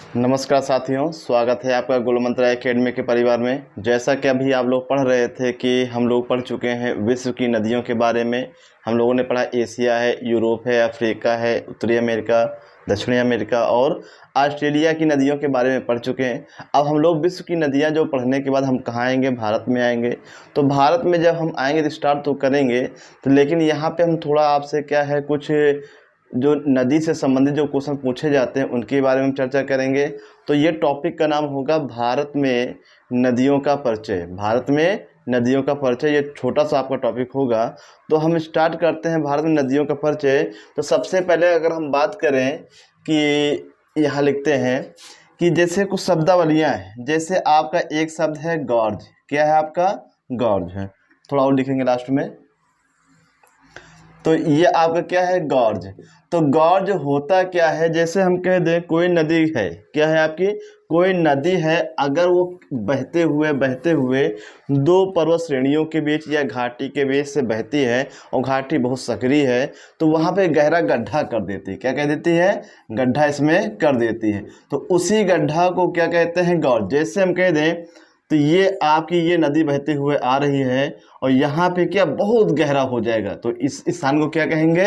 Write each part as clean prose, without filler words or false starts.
नमस्कार साथियों, स्वागत है आपका गुरु मंत्र एकेडमी के परिवार में। जैसा कि अभी आप लोग पढ़ रहे थे कि हम लोग पढ़ चुके हैं विश्व की नदियों के बारे में। हम लोगों ने पढ़ा एशिया है, यूरोप है, अफ्रीका है, उत्तरी अमेरिका, दक्षिणी अमेरिका और ऑस्ट्रेलिया की नदियों के बारे में पढ़ चुके हैं। अब हम लोग विश्व की नदियाँ जो पढ़ने के बाद हम कहाँ आएंगे? भारत में आएंगे। तो भारत में जब हम आएंगे तो स्टार्ट तो करेंगे, तो लेकिन यहाँ पे हम थोड़ा आपसे क्या है, कुछ जो नदी से संबंधित जो क्वेश्चन पूछे जाते हैं उनके बारे में हम चर्चा करेंगे। तो ये टॉपिक का नाम होगा भारत में नदियों का परिचय। भारत में नदियों का परिचय, ये छोटा सा आपका टॉपिक होगा। तो हम स्टार्ट करते हैं भारत में नदियों का परिचय। तो सबसे पहले अगर हम बात करें कि यहाँ लिखते हैं कि जैसे कुछ शब्दावलियाँ हैं, जैसे आपका एक शब्द है गॉर्ज। क्या है आपका? गॉर्ज है। थोड़ा और लिखेंगे लास्ट में। तो ये आपका क्या है? गॉर्ज। तो गॉर्ज होता क्या है? जैसे हम कह दें कोई नदी है, क्या है आपकी? कोई नदी है, अगर वो बहते हुए दो पर्वत श्रेणियों के बीच या घाटी के बीच से बहती है और घाटी बहुत सकरी है, तो वहाँ पे गहरा गड्ढा कर देती है। क्या कह देती है? गड्ढा इसमें कर देती है। तो उसी गड्ढा को क्या कहते हैं? गॉर्ज। जैसे हम कह दें तो ये आपकी ये नदी बहते हुए आ रही है और यहाँ पे क्या बहुत गहरा हो जाएगा, तो इस स्थान को क्या कहेंगे?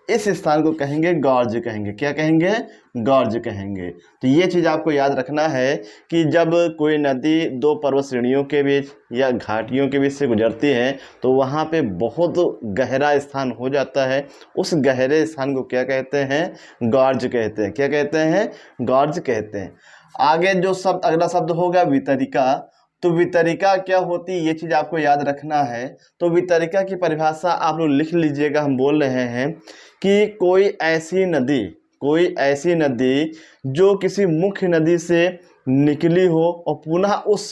इस स्थान को कहेंगे गॉर्ज कहेंगे। क्या कहेंगे? गॉर्ज कहेंगे। तो ये चीज़ आपको याद रखना है कि जब कोई नदी दो पर्वत श्रेणियों के बीच या घाटियों के बीच से गुजरती है तो वहाँ पे बहुत गहरा स्थान हो जाता है। उस गहरे स्थान को क्या कहते हैं? गॉर्ज कहते हैं। क्या कहते हैं? गॉर्ज कहते हैं। आगे जो शब्द, अगला शब्द होगा वितरिका। तो वितरिका क्या होती है, ये चीज़ आपको याद रखना है। तो वितरिका की परिभाषा आप लोग लिख लीजिएगा। हम बोल रहे हैं कि कोई ऐसी नदी जो किसी मुख्य नदी से निकली हो और पुनः उस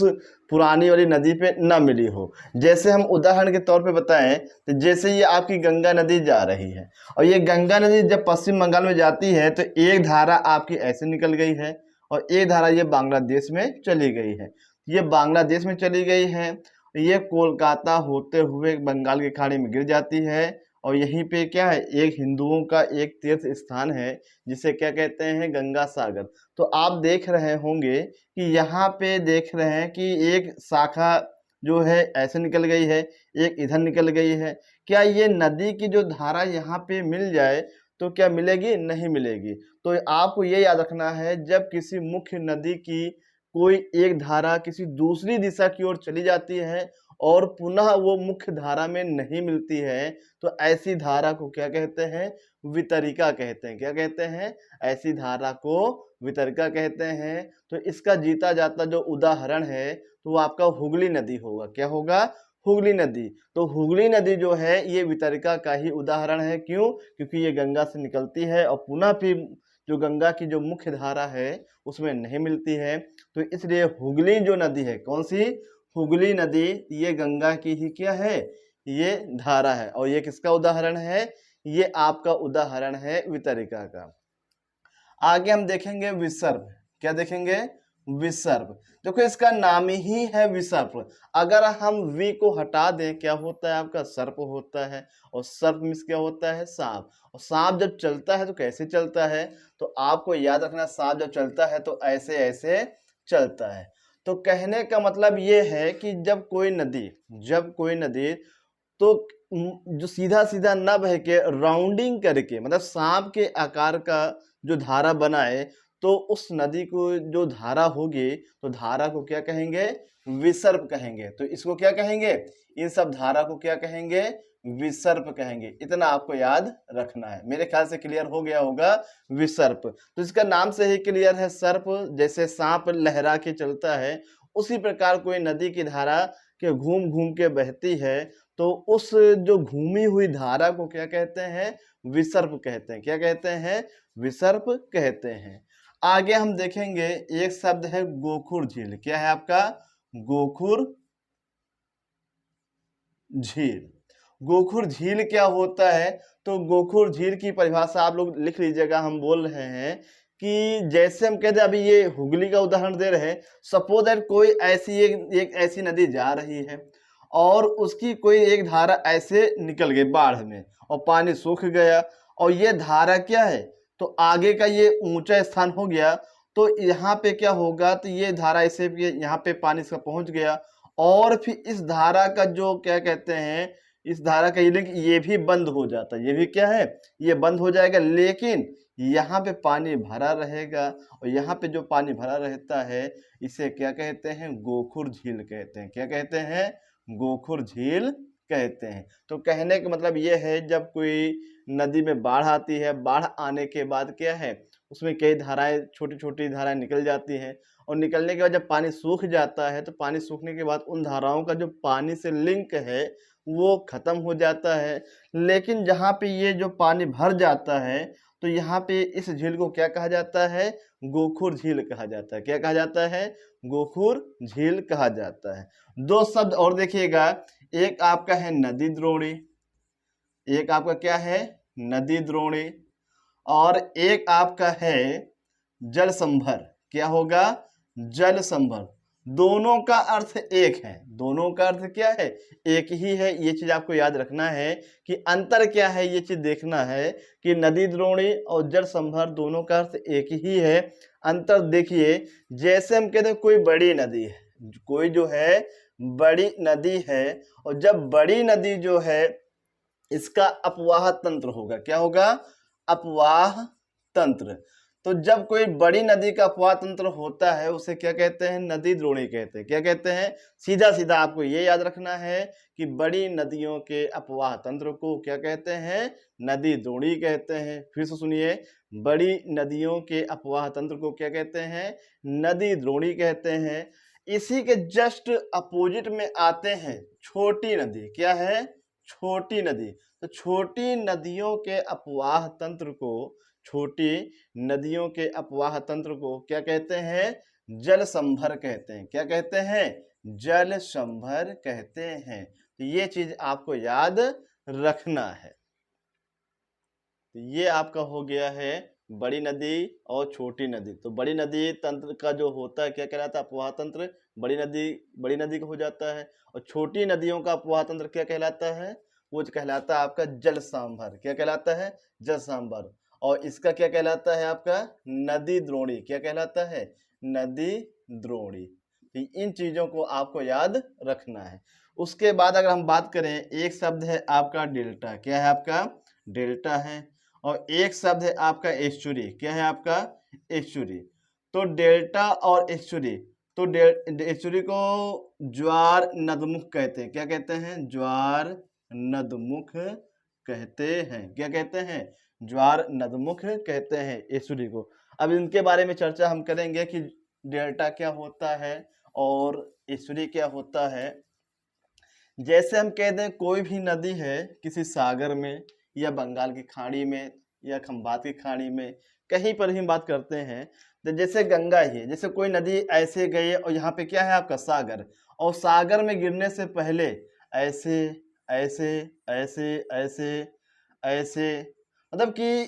पुरानी वाली नदी पे न मिली हो। जैसे हम उदाहरण के तौर पे बताएं तो जैसे ये आपकी गंगा नदी जा रही है और ये गंगा नदी जब पश्चिम बंगाल में जाती है तो एक धारा आपकी ऐसे निकल गई है और एक धारा ये बांग्लादेश में चली गई है। ये बांग्लादेश में चली गई है, ये कोलकाता होते हुए बंगाल की खाड़ी में गिर जाती है और यहीं पे क्या है, एक हिंदुओं का एक तीर्थ स्थान है जिसे क्या कहते हैं? गंगा सागर। तो आप देख रहे होंगे कि यहाँ पे देख रहे हैं कि एक शाखा जो है ऐसे निकल गई है, एक इधर निकल गई है। क्या ये नदी की जो धारा यहाँ पे मिल जाए तो क्या मिलेगी? नहीं मिलेगी। तो आपको ये याद रखना है, जब किसी मुख्य नदी की कोई एक धारा किसी दूसरी दिशा की ओर चली जाती है और पुनः वो मुख्य धारा में नहीं मिलती है, तो ऐसी धारा को क्या कहते हैं? वितरिका कहते हैं। क्या कहते हैं? ऐसी धारा को वितरिका कहते हैं। तो इसका जीता जाता जो उदाहरण है तो वो आपका हुगली नदी होगा। क्या होगा? हुगली नदी। तो हुगली नदी जो है ये वितरिका का ही उदाहरण है। क्यों? क्योंकि ये गंगा से निकलती है और पुनः फिर जो गंगा की जो मुख्य धारा है उसमें नहीं मिलती है। तो इसलिए हुगली जो नदी है, कौन सी? हुगली नदी, ये गंगा की ही क्या है? ये धारा है। और ये किसका उदाहरण है? ये आपका उदाहरण है वितरिका का। आगे हम देखेंगे विसर्ग। क्या देखेंगे? विसर्ग। देखो इसका नाम ही है विसर्ग। अगर हम वी को हटा दें, क्या होता है आपका? सर्प होता है। और सर्प मीन्स क्या होता है? सांप। और सांप जब चलता है तो कैसे चलता है? तो आपको याद रखना, सांप जब चलता है तो ऐसे ऐसे चलता है। तो कहने का मतलब ये है कि जब कोई नदी तो जो सीधा सीधा न बह के राउंडिंग करके, मतलब सांप के आकार का जो धारा बनाए, तो उस नदी को जो धारा होगी तो धारा को क्या कहेंगे? विसर्प कहेंगे। तो इसको क्या कहेंगे? इन सब धारा को क्या कहेंगे? विसर्प कहेंगे। इतना आपको याद रखना है। मेरे ख्याल से क्लियर हो गया होगा। विसर्प, तो इसका नाम से ही क्लियर है। सर्प, जैसे सांप लहरा के चलता है, उसी प्रकार कोई नदी की धारा के घूम घूम के बहती है, तो उस जो घूमी हुई धारा को क्या कहते हैं? विसर्प कहते हैं। क्या कहते हैं? विसर्प कहते हैं। आगे हम देखेंगे एक शब्द है गोखुर झील। क्या है आपका? गोखुर झील। गोखुर झील क्या होता है? तो गोखुर झील की परिभाषा आप लोग लिख लीजिएगा। हम बोल रहे हैं कि जैसे हम कहते हैं, अभी ये हुगली का उदाहरण दे रहे हैं। सपोज दैट कोई ऐसी एक ऐसी नदी जा रही है और उसकी कोई एक धारा ऐसे निकल गई बाढ़ में और पानी सूख गया और ये धारा क्या है? तो आगे का ये ऊंचा स्थान हो गया, तो यहाँ पे क्या होगा, तो ये धारा इसे यहाँ पे पानी इसका पहुंच गया, और फिर इस धारा का जो क्या कहते हैं, इस धारा का ये लिंक ये भी बंद हो जाता है, ये भी क्या है, ये बंद हो जाएगा। लेकिन यहाँ पे पानी भरा रहेगा, और यहाँ पे जो पानी भरा रहता है इसे क्या कहते हैं, गोखुर झील कहते हैं। क्या कहते हैं, गोखुर झील कहते हैं। तो कहने का मतलब ये है, जब कोई नदी में बाढ़ आती है, बाढ़ आने के बाद क्या है, उसमें कई धाराएं, छोटी छोटी धाराएं निकल जाती हैं, और निकलने के बाद जब पानी सूख जाता है, तो पानी सूखने के बाद उन धाराओं का जो पानी से लिंक है वो खत्म हो जाता है। लेकिन जहाँ पे ये जो पानी भर जाता है, तो यहाँ पे इस झील को क्या कहा जाता है, गोखुर झील कहा जाता है। क्या कहा जाता है, गोखुर झील कहा जाता है। दो शब्द और देखिएगा, एक आपका है नदी द्रोणी, एक आपका क्या है, नदी द्रोणी, और एक आपका है जल संभर। क्या होगा, जल संभर। दोनों का अर्थ एक है, दोनों का अर्थ क्या है, एक ही है। ये चीज आपको याद रखना है कि अंतर क्या है, ये चीज देखना है कि नदी द्रोणी और जल संभर दोनों का अर्थ एक ही है। अंतर देखिए, जैसे हम कहते हैं कोई बड़ी नदी है, कोई जो है बड़ी नदी है, और जब बड़ी नदी जो है इसका अपवाह तंत्र होगा। क्या होगा, अपवाह तंत्र। तो जब कोई बड़ी नदी का अपवाह तंत्र होता है उसे क्या कहते हैं, नदी द्रोणी कहते हैं। क्या कहते हैं, सीधा सीधा आपको ये याद रखना है कि बड़ी नदियों के अपवाह तंत्र को क्या कहते हैं, नदी द्रोणी कहते हैं। फिर से सुनिए, बड़ी नदियों के अपवाह तंत्र को क्या कहते हैं, नदी द्रोणी कहते हैं। इसी के जस्ट अपोजिट में आते हैं छोटी नदी। क्या है, छोटी नदी। तो छोटी नदियों के अपवाह तंत्र को, छोटी नदियों के अपवाह तंत्र को क्या कहते हैं, जल संभर कहते हैं। क्या कहते हैं, जल संभर कहते हैं। तो ये चीज आपको याद रखना है। तो ये आपका हो गया है बड़ी नदी और छोटी नदी। तो बड़ी नदी तंत्र का जो होता है क्या कहलाता है, अपवाह तंत्र। बड़ी नदी का हो जाता है। और छोटी नदियों का अपवाह तंत्र क्या कहलाता है, वो कहलाता है आपका जल सांभर। क्या कहलाता है, जल सांभर। और इसका क्या कहलाता है, आपका नदी द्रोणी। क्या कहलाता है, नदी द्रोणी। तो इन चीजों को आपको याद रखना है। उसके बाद अगर हम बात करें, एक शब्द है आपका डेल्टा। क्या है, आपका डेल्टा है। और एक शब्द है आपका एस्चुरी। क्या है, आपका एस्चुरी। तो डेल्टा और एस्चुरी, तो एस्चुरी को ज्वार नदमुख कहते हैं। क्या कहते हैं, ज्वार नदमुख कहते हैं। क्या कहते हैं, ज्वार नदमुख कहते हैं एस्चुरी को। अब इनके बारे में चर्चा हम करेंगे कि डेल्टा क्या होता है और एस्चुरी क्या होता है। जैसे हम कहते हैं कोई भी नदी है किसी सागर में या बंगाल की खाड़ी में या खंबात की खाड़ी में, कहीं पर भी बात करते हैं। तो जैसे गंगा ही है, जैसे कोई नदी ऐसे गई और यहाँ पे क्या है आपका सागर, और सागर में गिरने से पहले ऐसे ऐसे ऐसे ऐसे ऐसे, मतलब कि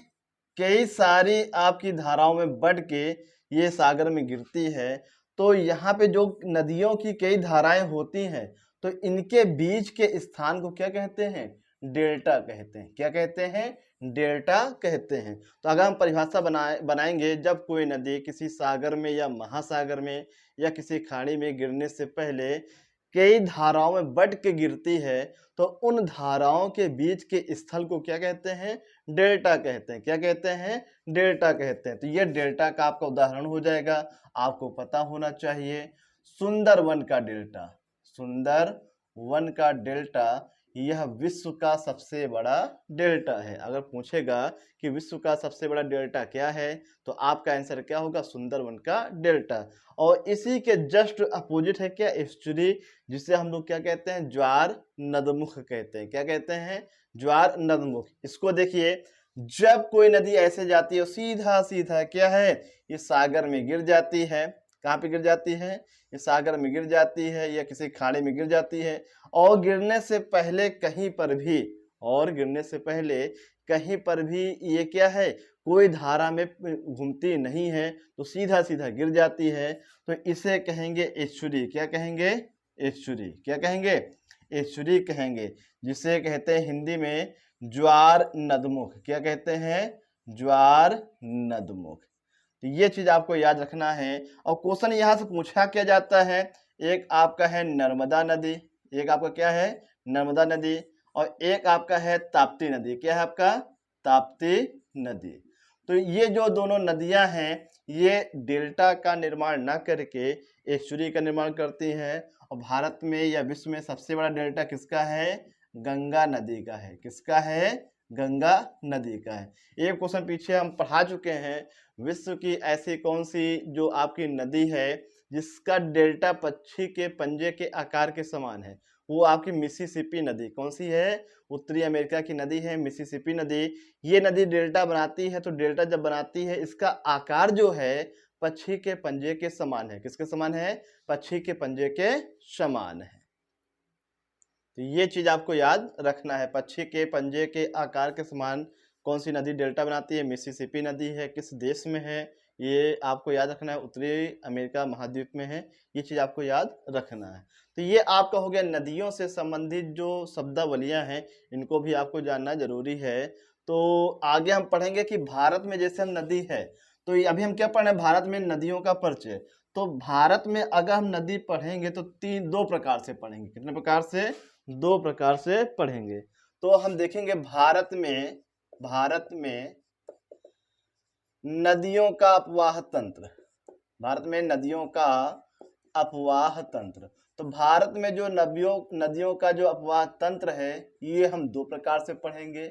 कई सारी आपकी धाराओं में बढ़ के ये सागर में गिरती है। तो यहाँ पे जो नदियों की कई धाराएं होती हैं, तो इनके बीच के स्थान को क्या कहते हैं, डेल्टा कहते हैं। क्या कहते हैं, डेल्टा कहते हैं। तो अगर हम परिभाषा बनाएंगे, जब कोई नदी किसी सागर में या महासागर में या किसी खाड़ी में गिरने से पहले कई धाराओं में बढ़ के गिरती है, तो उन धाराओं के बीच के स्थल को क्या कहते हैं, डेल्टा कहते हैं। क्या कहते हैं, डेल्टा कहते हैं। तो ये डेल्टा का आपका उदाहरण हो जाएगा, आपको पता होना चाहिए। सुंदरवन का डेल्टा, सुंदरवन का डेल्टा यह विश्व का सबसे बड़ा डेल्टा है। अगर पूछेगा कि विश्व का सबसे बड़ा डेल्टा क्या है, तो आपका आंसर क्या होगा, सुंदरवन का डेल्टा। और इसी के जस्ट अपोजिट है क्या, एस्चुरी, जिसे हम लोग क्या कहते हैं, ज्वार नदमुख कहते हैं। क्या कहते हैं, ज्वार नदमुख। इसको देखिए, जब कोई नदी ऐसे जाती है सीधा सीधा क्या है, ये सागर में गिर जाती है। कहाँ पे गिर जाती है, ये सागर में गिर जाती है या किसी खाड़ी में गिर जाती है। और गिरने से पहले कहीं पर भी, और गिरने से पहले कहीं पर भी ये क्या है, कोई धारा में घूमती नहीं है, तो सीधा सीधा गिर जाती है। तो इसे कहेंगे एस्चुरी। क्या कहेंगे, एस्चुरी। क्या कहेंगे, एस्चुरी कहेंगे, जिसे कहते हैं हिंदी में ज्वार नदमुख। क्या कहते हैं, ज्वार नदमुख। तो ये चीज आपको याद रखना है। और क्वेश्चन यहाँ से पूछा क्या जाता है, एक आपका है नर्मदा नदी, एक आपका क्या है नर्मदा नदी, और एक आपका है ताप्ती नदी। क्या है आपका ताप्ती नदी। तो ये जो दोनों नदियां हैं ये डेल्टा का निर्माण न करके एस्चुरी का निर्माण करती हैं। और भारत में या विश्व में सबसे बड़ा डेल्टा किसका है, गंगा नदी का है। किसका है, गंगा नदी का है। एक क्वेश्चन पीछे हम पढ़ा चुके हैं, विश्व की ऐसी कौन सी जो आपकी नदी है जिसका डेल्टा पक्षी के पंजे के आकार के समान है, वो आपकी मिसिसिपी नदी। कौन सी है, उत्तरी अमेरिका की नदी है मिसिसिपी नदी। ये नदी डेल्टा बनाती है, तो डेल्टा जब बनाती है इसका आकार जो है पक्षी के पंजे के समान है। किसके समान है, पक्षी के पंजे के समान है। तो ये चीज आपको याद रखना है, पक्षी के पंजे के आकार के समान कौन सी नदी डेल्टा बनाती है, मिसिसिपी नदी है। किस देश में है ये आपको याद रखना है, उत्तरी अमेरिका महाद्वीप में है। ये चीज आपको याद रखना है। तो ये आपका हो गया नदियों से संबंधित जो शब्दावलियां हैं, इनको भी आपको जानना जरूरी है। तो आगे हम पढ़ेंगे कि भारत में जैसे हम नदी है, तो अभी हम क्या पढ़ रहे हैं, भारत में नदियों का परिचय। तो भारत में अगर हम नदी पढ़ेंगे तो दो प्रकार से पढ़ेंगे। कितने प्रकार से, दो प्रकार से पढ़ेंगे। तो हम देखेंगे भारत में नदियों का अपवाह तंत्र, भारत में नदियों का अपवाह तंत्र। तो भारत में जो नदियों का जो अपवाह तंत्र है ये हम दो प्रकार से पढ़ेंगे।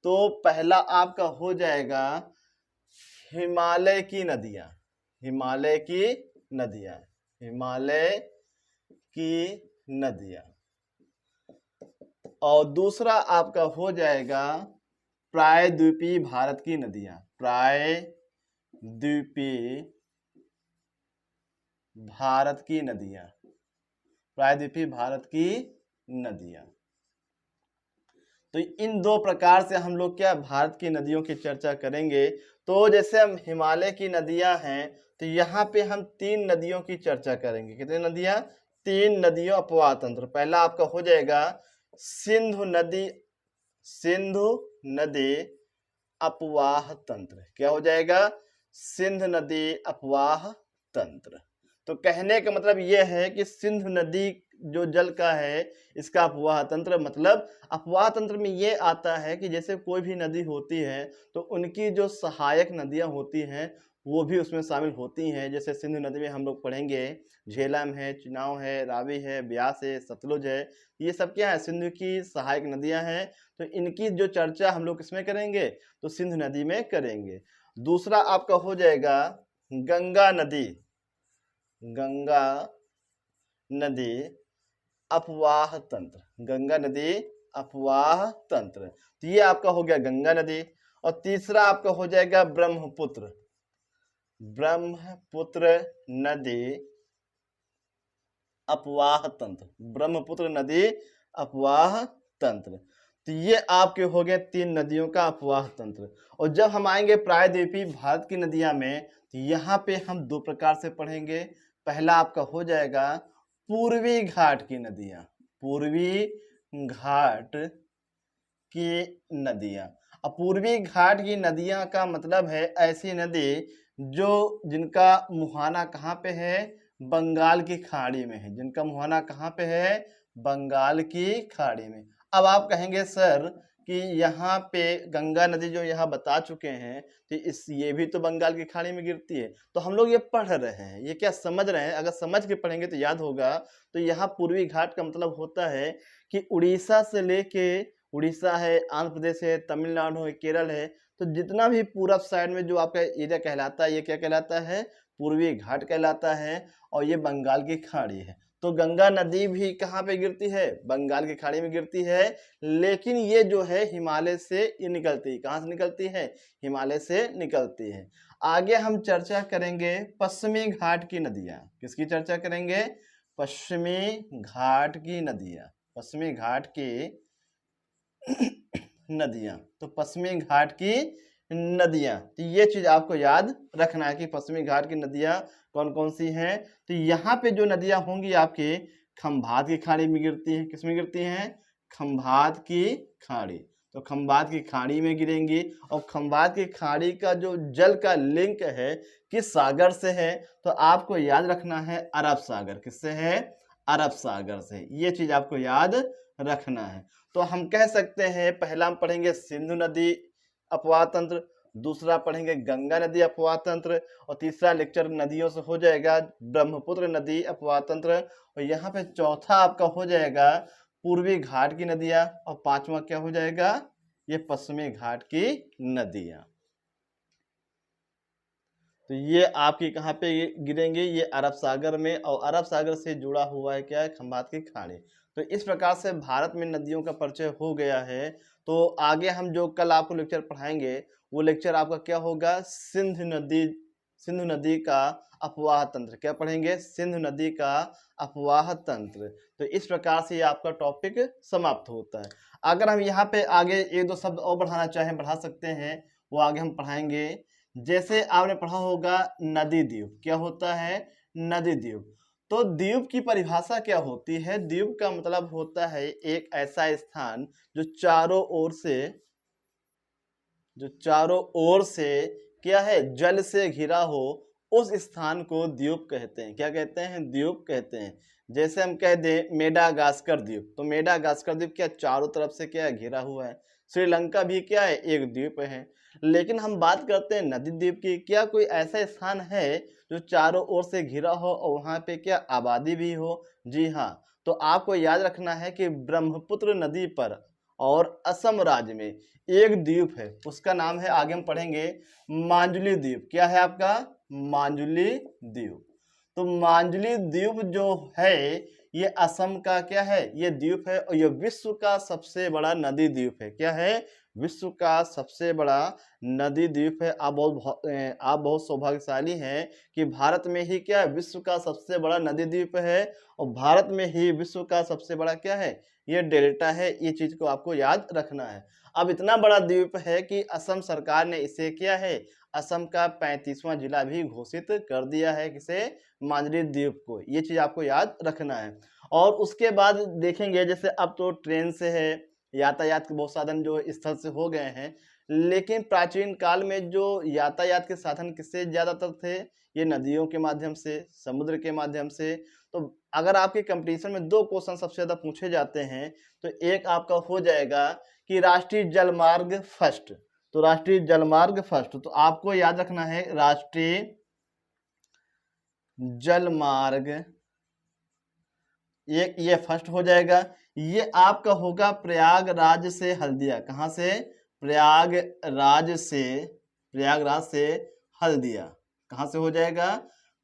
तो पहला आपका हो जाएगा हिमालय की नदियां, हिमालय की नदियां, हिमालय की नदियां। और दूसरा आपका हो जाएगा प्रायद्वीपीय भारत की नदियां, प्रायद्वीपीय भारत की नदियां, प्रायद्वीपीय भारत की नदियां। तो इन दो प्रकार से हम लोग क्या भारत की नदियों की चर्चा करेंगे। तो जैसे हम हिमालय की नदियां हैं तो यहाँ पे हम तीन नदियों की चर्चा करेंगे। कितनी नदियां, तीन नदियों अपवाह तंत्र। पहला आपका हो जाएगा सिंधु नदी, सिंधु नदी अपवाह तंत्र। क्या हो जाएगा, सिंधु नदी अपवाह तंत्र। तो कहने का मतलब यह है कि सिंधु नदी जो जल का है इसका अपवाह तंत्र, मतलब अपवाह तंत्र में ये आता है कि जैसे कोई भी नदी होती है तो उनकी जो सहायक नदियां होती हैं वो भी उसमें शामिल होती हैं। जैसे सिंधु नदी में हम लोग पढ़ेंगे झेलम है, चिनाव है, रावी है, ब्यास है, सतलुज है। ये सब क्या है, सिंधु की सहायक नदियां हैं। तो इनकी जो चर्चा हम लोग किसमें करेंगे, तो सिंधु नदी में करेंगे। दूसरा आपका हो जाएगा गंगा नदी, गंगा नदी अपवाह तंत्र, गंगा नदी अपवाह तंत्र। तो ये आपका हो गया गंगा नदी। और तीसरा आपका हो जाएगा ब्रह्मपुत्र, ब्रह्मपुत्र नदी अपवाह तंत्र, ब्रह्मपुत्र नदी अपवाह तंत्र। तो ये आपके हो गए तीन नदियों का अपवाह तंत्र। और जब हम आएंगे प्रायद्वीपीय भारत की नदियां में तो यहाँ पे हम दो प्रकार से पढ़ेंगे। पहला आपका हो जाएगा पूर्वी घाट की नदियां, पूर्वी घाट की नदियां। अब पूर्वी घाट की नदियां का मतलब है ऐसी नदी जो जिनका मुहाना कहाँ पे है, बंगाल की खाड़ी में है, जिनका मुहाना कहाँ पे है, बंगाल की खाड़ी में। अब आप कहेंगे सर कि यहाँ पे गंगा नदी जो यहाँ बता चुके हैं तो ये भी तो बंगाल की खाड़ी में गिरती है। तो हम लोग ये पढ़ रहे हैं, ये क्या समझ रहे हैं, अगर समझ के पढ़ेंगे तो याद होगा। तो यहाँ पूर्वी घाट का मतलब होता है कि उड़ीसा से लेके, उड़ीसा है, आंध्र प्रदेश है, तमिलनाडु है, केरल है, तो जितना भी पूरब साइड में जो आपका एरिया कहलाता है ये क्या कहलाता है, पूर्वी घाट कहलाता है। और ये बंगाल की खाड़ी है। तो गंगा नदी भी कहाँ पे गिरती है, बंगाल की खाड़ी में गिरती है। लेकिन ये जो है हिमालय से ये निकलती है, कहाँ से निकलती है, हिमालय से निकलती है। आगे हम चर्चा करेंगे पश्चिमी घाट की नदियां। किसकी चर्चा करेंगे, पश्चिमी घाट की नदियां, पश्चिमी घाट की नदियां। तो पश्चिमी घाट की नदियां, तो ये चीज आपको याद रखना है कि पश्चिमी घाट की नदियां कौन कौन सी हैं। तो यहाँ पे जो नदियां होंगी आपके खंभात की खाड़ी में गिरती हैं। किसमें गिरती हैं, खंभात की खाड़ी। तो खंबात की खाड़ी में गिरेंगी। और खंबात की खाड़ी का जो जल का लिंक है किस सागर से है, तो आपको याद रखना है अरब सागर। किससे है? अरब सागर से। ये चीज आपको याद रखना है। तो हम कह सकते हैं पहला हम पढ़ेंगे सिंधु नदी अपवाह तंत्र, दूसरा पढ़ेंगे गंगा नदी अपवाह तंत्र, और तीसरा लेक्चर नदियों से हो जाएगा ब्रह्मपुत्र नदी अपवाह तंत्र, और यहाँ पे चौथा आपका हो जाएगा पूर्वी घाट की नदियां, और पांचवा क्या हो जाएगा? ये पश्चिमी घाट की नदियां। तो ये आपकी कहाँ पे गिरेंगे? ये अरब सागर में, और अरब सागर से जुड़ा हुआ है क्या है? खंबात की खाड़ी। तो इस प्रकार से भारत में नदियों का परिचय हो गया है। तो आगे हम जो कल आपको लेक्चर पढ़ाएंगे वो लेक्चर आपका क्या होगा? सिंधु नदी का अपवाह तंत्र। क्या पढ़ेंगे? सिंधु नदी का अपवाह तंत्र। तो इस प्रकार से ये आपका टॉपिक समाप्त होता है। अगर हम यहाँ पे आगे एक दो शब्द और बढ़ाना चाहें बढ़ा सकते हैं, वो आगे हम पढ़ाएंगे। जैसे आपने पढ़ा होगा नदी द्वीप। क्या होता है? नदी द्वीप। तो द्वीप की परिभाषा क्या होती है? द्वीप का मतलब होता है एक ऐसा स्थान जो चारों ओर से क्या है? जल से घिरा हो, उस स्थान को द्वीप कहते हैं। क्या कहते हैं? द्वीप कहते हैं। जैसे हम कह दें मेडागास्कर द्वीप, तो मेडागास्कर द्वीप क्या चारों तरफ से क्या है? घिरा हुआ है। श्रीलंका भी क्या है? एक द्वीप है। लेकिन हम बात करते हैं नदी द्वीप की। क्या कोई ऐसा स्थान है जो चारों ओर से घिरा हो और वहां पे क्या आबादी भी हो? जी हाँ। तो आपको याद रखना है कि ब्रह्मपुत्र नदी पर और असम राज्य में एक द्वीप है, उसका नाम है, आगे हम पढ़ेंगे, मांजुली द्वीप। क्या है आपका? मांजुली द्वीप। तो मांजुली द्वीप जो है ये असम का क्या है? ये द्वीप है, और ये विश्व का सबसे बड़ा नदी द्वीप है। क्या है? विश्व का सबसे बड़ा नदी द्वीप है। आप बहुत सौभाग्यशाली हैं कि भारत में ही क्या है? विश्व का सबसे बड़ा नदी द्वीप है, और भारत में ही विश्व का सबसे बड़ा क्या है? ये डेल्टा है। ये चीज को आपको याद रखना है। अब इतना बड़ा द्वीप है कि असम सरकार ने इसे क्या है? असम का 35वां जिला भी घोषित कर दिया है। किसे? मांजुली द्वीप को। ये चीज आपको याद रखना है। और उसके बाद देखेंगे जैसे अब तो ट्रेन से है, यातायात के बहुत साधन जो स्थल से हो गए हैं, लेकिन प्राचीन काल में जो यातायात के साधन किससे ज्यादातर थे? ये नदियों के माध्यम से, समुद्र के माध्यम से। तो अगर आपके कंपटीशन में दो क्वेश्चन सबसे ज्यादा पूछे जाते हैं, तो एक आपका हो जाएगा कि राष्ट्रीय जलमार्ग फर्स्ट। तो राष्ट्रीय जलमार्ग फर्स्ट, तो आपको याद रखना है राष्ट्रीय जलमार्ग, ये फर्स्ट हो जाएगा। ये आपका होगा प्रयागराज से हल्दिया। कहां से? प्रयागराज से हल्दिया। कहां से हो जाएगा?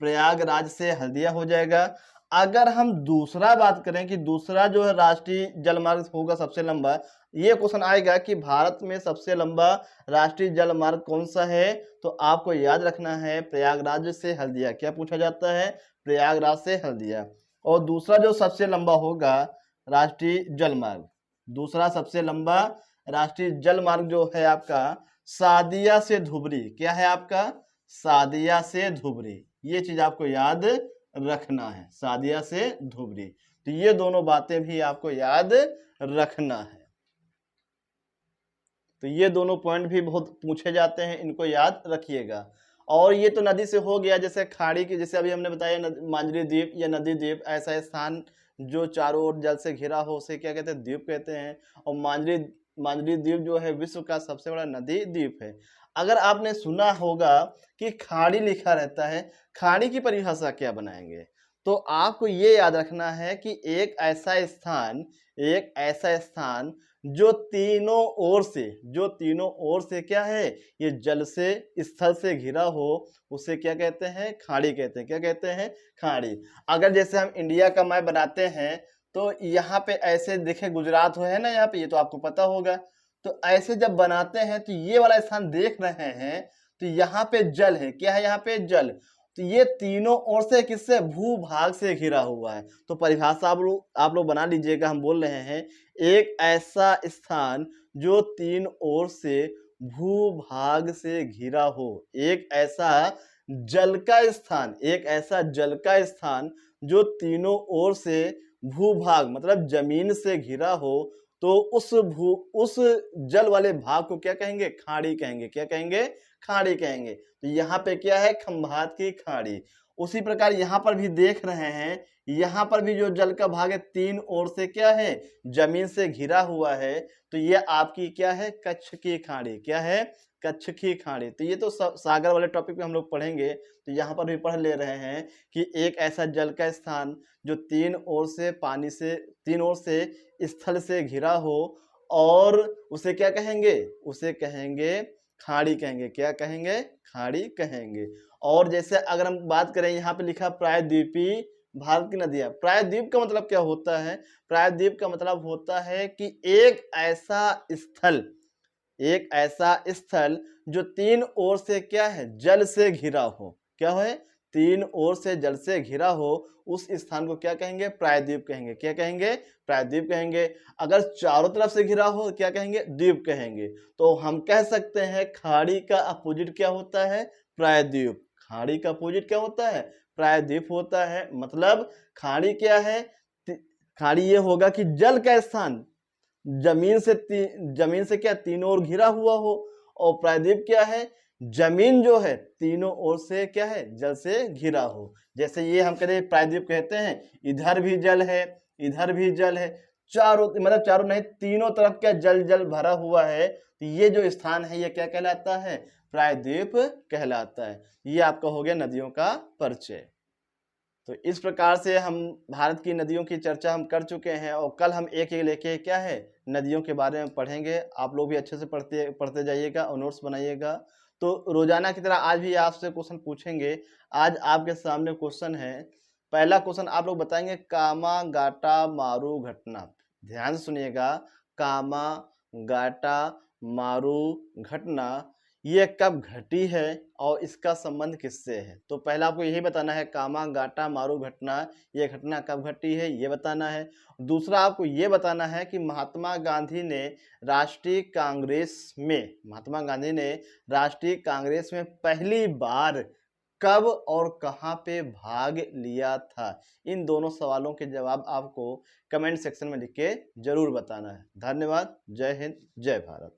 प्रयागराज से हल्दिया हो जाएगा। अगर हम दूसरा बात करें कि दूसरा जो है राष्ट्रीय जलमार्ग होगा सबसे लंबा, ये क्वेश्चन आएगा कि भारत में सबसे लंबा राष्ट्रीय जलमार्ग कौन सा है, तो आपको याद रखना है प्रयागराज से हल्दिया। क्या पूछा जाता है? प्रयागराज से हल्दिया। और दूसरा जो सबसे लंबा होगा राष्ट्रीय जलमार्ग, दूसरा सबसे लंबा राष्ट्रीय जलमार्ग जो है आपका सादिया से धुबरी। क्या है आपका? सादिया से धुबरी। ये चीज आपको याद रखना है, सादिया से धुबरी। तो ये दोनों बातें भी आपको याद रखना है। तो ये दोनों पॉइंट भी बहुत पूछे जाते हैं, इनको याद रखिएगा। और ये तो नदी से हो गया। जैसे खाड़ी की, जैसे अभी हमने बताया मांजुली द्वीप या नदी द्वीप, ऐसा स्थान जो चारों ओर जल से घिरा हो उसे क्या कहते हैं? द्वीप कहते हैं। और मांजुली द्वीप जो है विश्व का सबसे बड़ा नदी द्वीप है। अगर आपने सुना होगा कि खाड़ी लिखा रहता है, खाड़ी की परिभाषा क्या बनाएंगे? तो आपको ये याद रखना है कि एक ऐसा स्थान जो तीनों ओर से क्या है? ये जल से, स्थल से घिरा हो, उसे क्या कहते हैं? खाड़ी कहते हैं। क्या कहते हैं? खाड़ी। अगर जैसे हम इंडिया का मैप बनाते हैं तो यहाँ पे ऐसे देखे गुजरात हो है ना, यहाँ पे, ये तो आपको पता होगा। तो ऐसे जब बनाते हैं तो ये वाला स्थान देख रहे हैं, तो यहाँ पे जल है। क्या है? यहाँ पे जल। तो ये तीनों ओर से किससे? भूभाग से घिरा हुआ है। तो परिभाषा आप लोग बना लीजिएगा। हम बोल रहे हैं एक ऐसा स्थान जो तीन ओर से भूभाग से घिरा हो। एक ऐसा जल का स्थान जो तीनों ओर से भूभाग मतलब जमीन से घिरा हो, तो उस जल वाले भाग को क्या कहेंगे? खाड़ी कहेंगे। क्या कहेंगे? खाड़ी कहेंगे। तो यहाँ पे क्या है? खंभात की खाड़ी। उसी प्रकार यहाँ पर भी देख रहे हैं, यहाँ पर भी जो जल का भाग है तीन ओर से क्या है? जमीन से घिरा हुआ है। तो ये आपकी क्या है? कच्छ की खाड़ी। क्या है? कच्छ की खाड़ी। तो ये तो सागर वाले टॉपिक पे हम लोग पढ़ेंगे, तो यहाँ पर भी पढ़ ले रहे हैं कि एक ऐसा जल का स्थान जो तीन ओर से स्थल से घिरा हो, और उसे क्या कहेंगे? उसे कहेंगे खाड़ी कहेंगे। क्या कहेंगे? खाड़ी कहेंगे। और जैसे अगर हम बात करें, यहाँ पे लिखा प्रायद्वीपीय भारत की नदियां। प्रायद्वीप का मतलब क्या होता है? प्रायद्वीप का मतलब होता है कि एक ऐसा स्थल जो तीन ओर से क्या है? जल से घिरा हो। क्या है? तीन ओर से जल से घिरा हो, उस स्थान को क्या कहेंगे? प्रायद्वीप कहेंगे। क्या कहेंगे? प्रायद्वीप कहेंगे। अगर चारों तरफ से घिरा हो, क्या कहेंगे? द्वीप कहेंगे। तो हम कह सकते हैं खाड़ी का अपोजिट क्या होता है? प्रायद्वीप। खाड़ी का अपोजिट क्या होता है? प्रायद्वीप होता है। मतलब खाड़ी क्या है? खाड़ी ये होगा कि जल का स्थान जमीन से क्या? तीनों ओर घिरा हुआ हो। और प्रायद्वीप क्या है? जमीन जो है तीनों ओर से क्या है? जल से घिरा हो। जैसे ये हम कहते हैं प्रायद्वीप कहते हैं, इधर भी जल है, इधर भी जल है, चारों नहीं, तीनों तरफ क्या? जल जल भरा हुआ है। तो ये जो स्थान है ये क्या कहलाता है? प्रायद्वीप कहलाता है। ये आपका हो गया नदियों का परिचय। तो इस प्रकार से हम भारत की नदियों की चर्चा हम कर चुके हैं, और कल हम एक लेके क्या है? नदियों के बारे में पढ़ेंगे। आप लोग भी अच्छे से पढ़ते जाइएगा और नोट्स बनाइएगा। तो रोजाना की तरह आज भी आपसे क्वेश्चन पूछेंगे। आज आपके सामने क्वेश्चन है। पहला क्वेश्चन आप लोग बताएंगे, कामा गाटा मारू घटना। ध्यान से सुनिएगा, कामा गाटा मारू घटना ये कब घटी है और इसका संबंध किससे है? तो पहला आपको यही बताना है, कामा गाटा मारू घटना, ये घटना कब घटी है ये बताना है। दूसरा आपको ये बताना है कि महात्मा गांधी ने राष्ट्रीय कांग्रेस में पहली बार कब और कहां पे भाग लिया था। इन दोनों सवालों के जवाब आपको कमेंट सेक्शन में लिख के जरूर बताना है। धन्यवाद। जय हिंद, जय भारत।